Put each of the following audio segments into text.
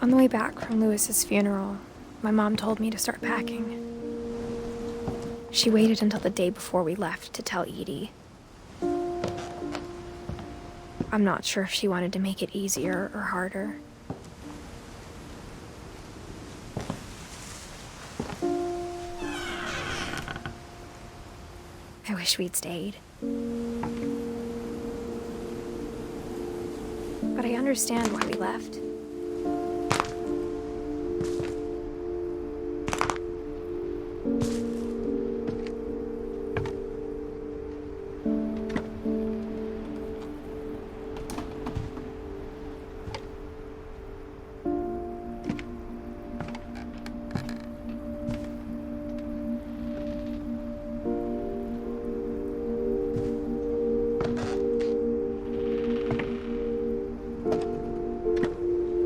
On the way back from Lewis's funeral, my mom told me to start packing. She waited until the day before we left to tell Edie. I'm not sure if she wanted to make it easier or harder. I wish we'd stayed. But I understand why we left.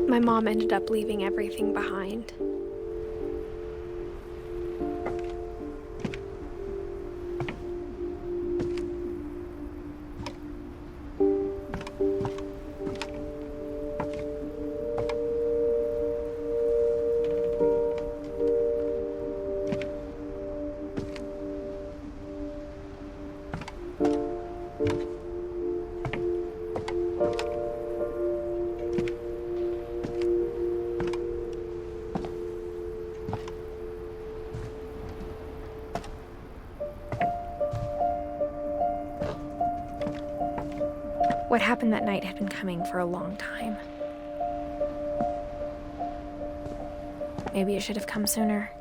My mom ended up leaving everything behind. What happened that night had been coming for a long time. Maybe it should have come sooner.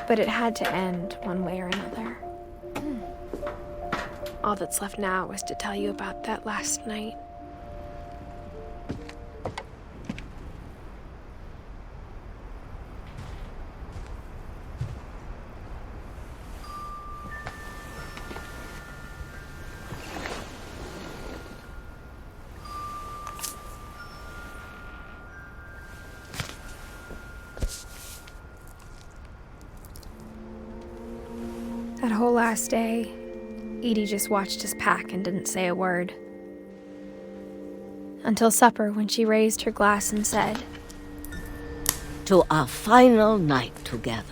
But it had to end one way or another. All that's left now is to tell you about that last night. That whole last day, Edie just watched us pack and didn't say a word. Until supper, when she raised her glass and said, "To our final night together,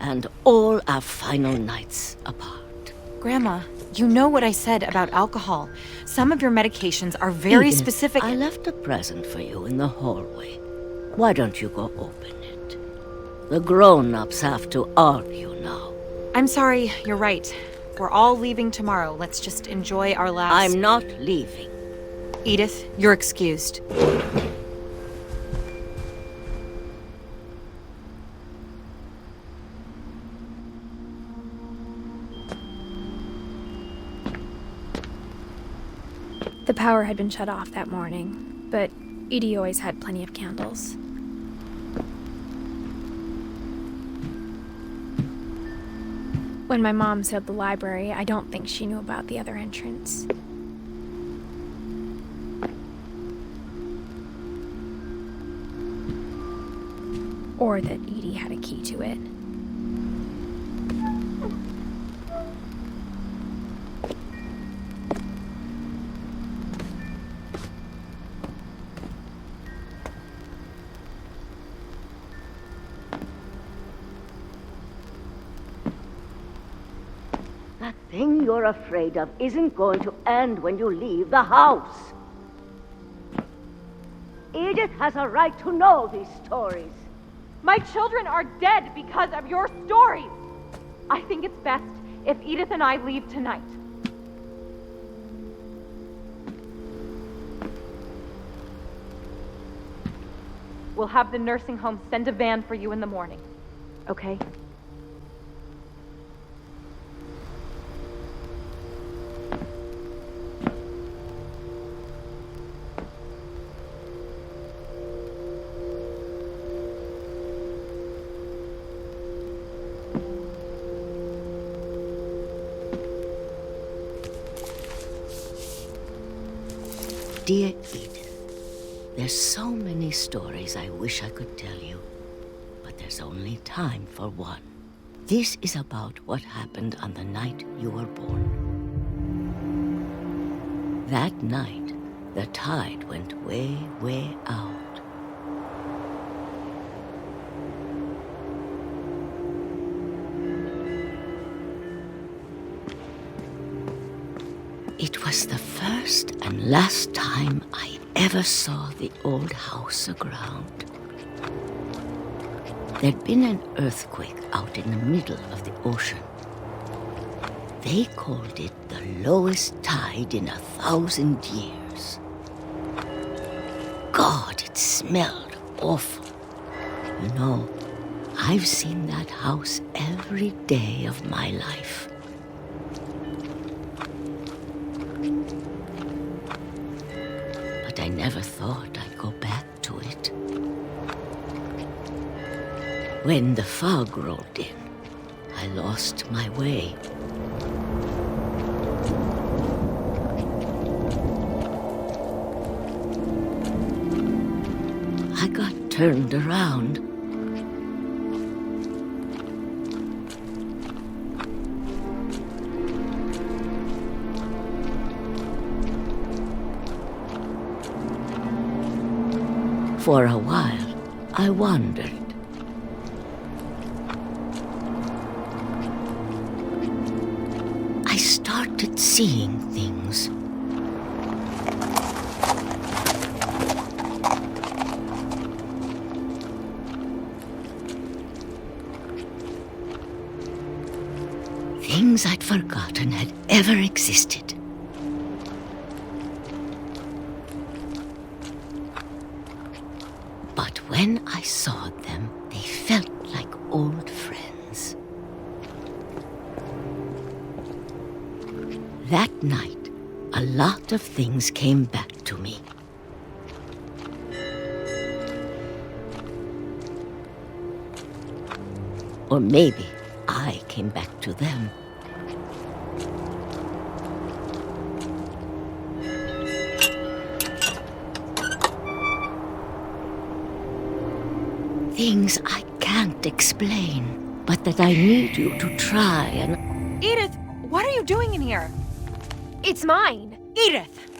and all our final nights apart." Grandma, you know what I said about alcohol. Some of your medications are very Edith, specific. I left a present for you in the hallway. Why don't you go open it? The grown-ups have to argue now. I'm sorry, you're right. We're all leaving tomorrow. Let's just enjoy our last... I'm not leaving. Edith, you're excused. the power had been shut off that morning, but Edie always had plenty of candles. When my mom sealed the library, I don't think she knew about the other entrance. Or that Edie had a key to it. That thing you're afraid of isn't going to end when you leave the house. Edith has a right to know these stories. My children are dead because of your stories. I think it's best if Edith and I leave tonight. We'll have the nursing home send a van for you in the morning, okay? Dear Edith, there's so many stories I wish I could tell you, but there's only time for one. This is about what happened on the night you were born. That night, the tide went way, way out. It was the first and last time I ever saw the old house aground. There'd been an earthquake out in the middle of the ocean. They called it the lowest tide in 1,000 years. God, it smelled awful. You know, I've seen that house every day of my life. But I never thought I'd go back to it. When the fog rolled in, I lost my way. I got turned around. For a while, I wandered. I started seeing things. Things I'd forgotten had ever existed. But when I saw them, they felt like old friends. That night, a lot of things came back to me. Or maybe I came back to them. Things I can't explain, but that I need you to try and... Edith, what are you doing in here? It's mine. Edith!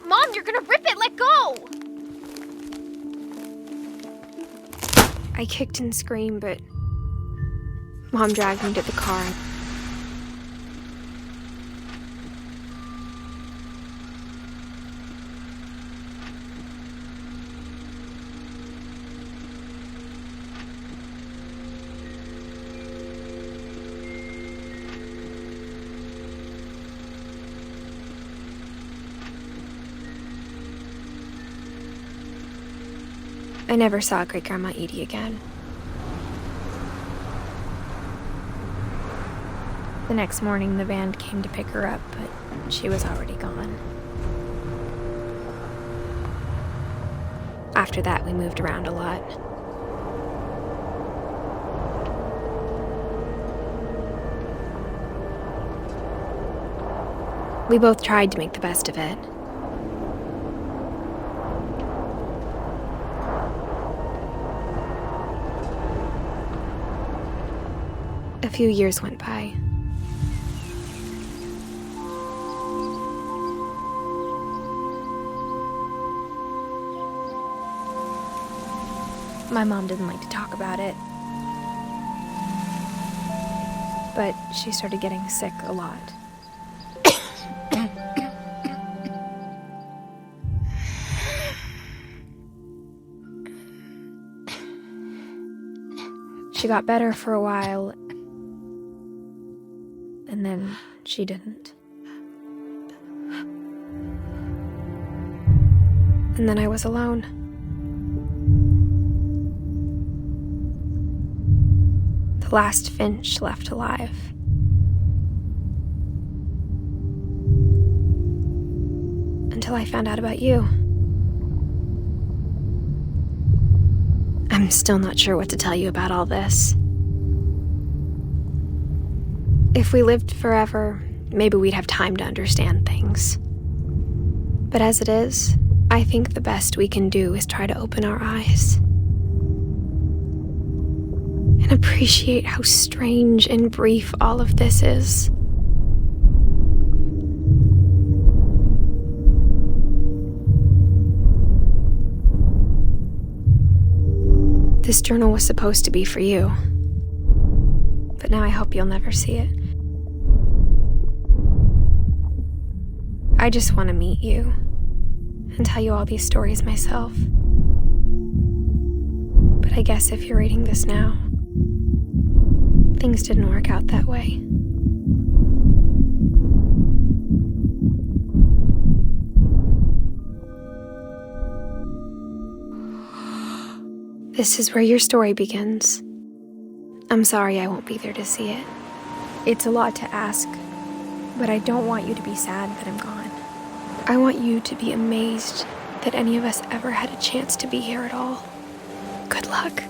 Mom, you're gonna rip it! Let go! I kicked and screamed, but Mom dragged me to the car. I never saw Great-Grandma Edie again. The next morning, the van came to pick her up, but she was already gone. After that, we moved around a lot. We both tried to make the best of it. A few years went by. My mom didn't like to talk about it, but she started getting sick a lot. She got better for a while, and then she didn't. And then I was alone. The last Finch left alive. Until I found out about you. I'm still not sure what to tell you about all this. If we lived forever, maybe we'd have time to understand things. But as it is, I think the best we can do is try to open our eyes. and appreciate how strange and brief all of this is. This journal was supposed to be for you, but now I hope you'll never see it. I just want to meet you and tell you all these stories myself. But I guess if you're reading this now, things didn't work out that way. This is where your story begins. I'm sorry I won't be there to see it. It's a lot to ask, but I don't want you to be sad that I'm gone. I want you to be amazed that any of us ever had a chance to be here at all. Good luck.